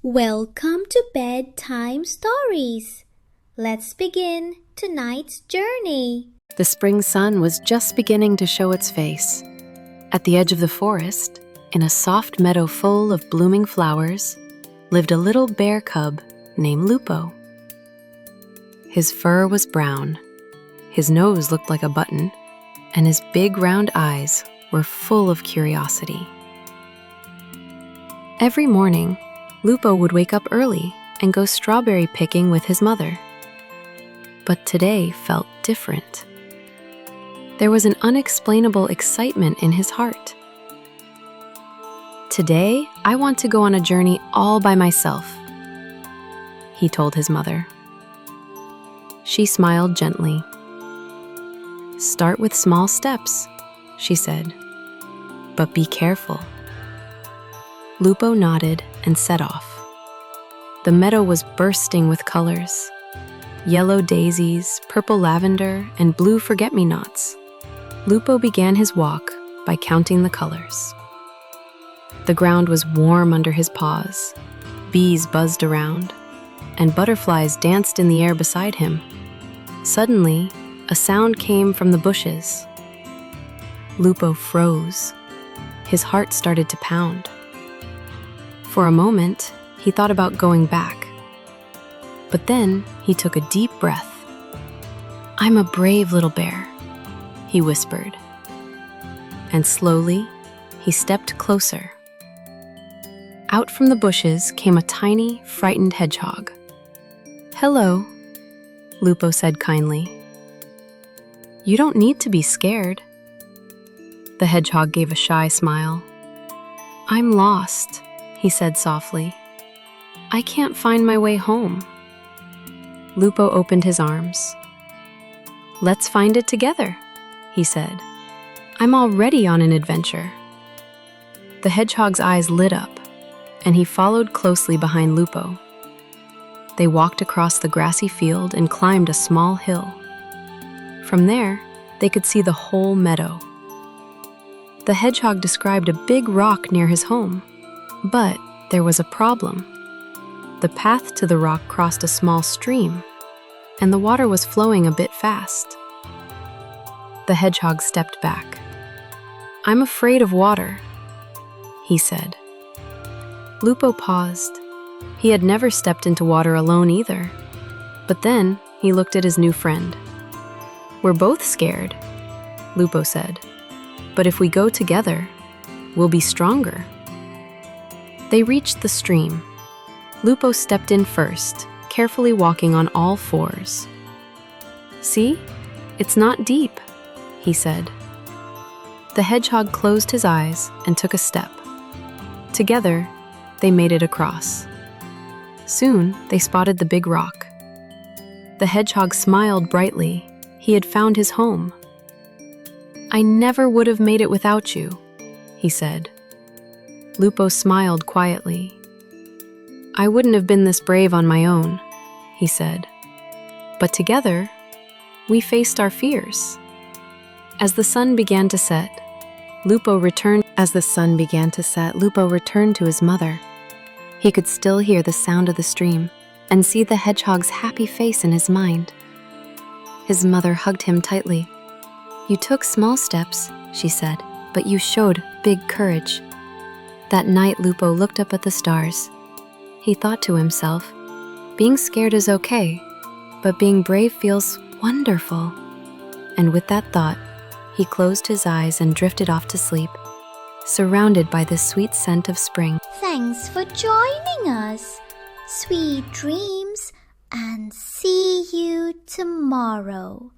Welcome to Bedtime Stories. Let's begin tonight's journey. The spring sun was just beginning to show its face. At the edge of the forest, in a soft meadow full of blooming flowers, lived a little bear cub named Lupo. His fur was brown, his nose looked like a button, and his big round eyes were full of curiosity. Every morning, Lupo would wake up early and go strawberry picking with his mother. But today felt different. There was an unexplainable excitement in his heart. "Today, I want to go on a journey all by myself," he told his mother. She smiled gently. "Start with small steps," she said, "but be careful." Lupo nodded and set off. The meadow was bursting with colors: yellow daisies, purple lavender, and blue forget-me-nots. Lupo began his walk by counting the colors. The ground was warm under his paws, bees buzzed around, and butterflies danced in the air beside him. Suddenly, a sound came from the bushes. Lupo froze. His heart started to pound. For a moment, he thought about going back. But then he took a deep breath. "I'm a brave little bear," he whispered. And slowly, he stepped closer. Out from the bushes came a tiny, frightened hedgehog. "Hello," Lupo said kindly. "You don't need to be scared." The hedgehog gave a shy smile. "I'm lost," he said softly. "I can't find my way home." Lupo opened his arms. "Let's find it together," he said. "I'm already on an adventure." The hedgehog's eyes lit up, and he followed closely behind Lupo. They walked across the grassy field and climbed a small hill. From there, they could see the whole meadow. The hedgehog described a big rock near his home. But there was a problem. The path to the rock crossed a small stream, and the water was flowing a bit fast. The hedgehog stepped back. "I'm afraid of water," he said. Lupo paused. He had never stepped into water alone either. But then he looked at his new friend. "We're both scared," Lupo said. "But if we go together, we'll be stronger." They reached the stream. Lupo stepped in first, carefully walking on all fours. "See? It's not deep," he said. The hedgehog closed his eyes and took a step. Together, they made it across. Soon, they spotted the big rock. The hedgehog smiled brightly. He had found his home. "I never would have made it without you," he said. Lupo smiled quietly. "I wouldn't have been this brave on my own," he said. But together, we faced our fears. As the sun began to set, Lupo returned to his mother. He could still hear the sound of the stream and see the hedgehog's happy face in his mind. His mother hugged him tightly. "You took small steps," she said, "but you showed big courage." That night, Lupo looked up at the stars. He thought to himself, "Being scared is okay, but being brave feels wonderful." And with that thought, he closed his eyes and drifted off to sleep, surrounded by the sweet scent of spring. Thanks for joining us. Sweet dreams, and see you tomorrow.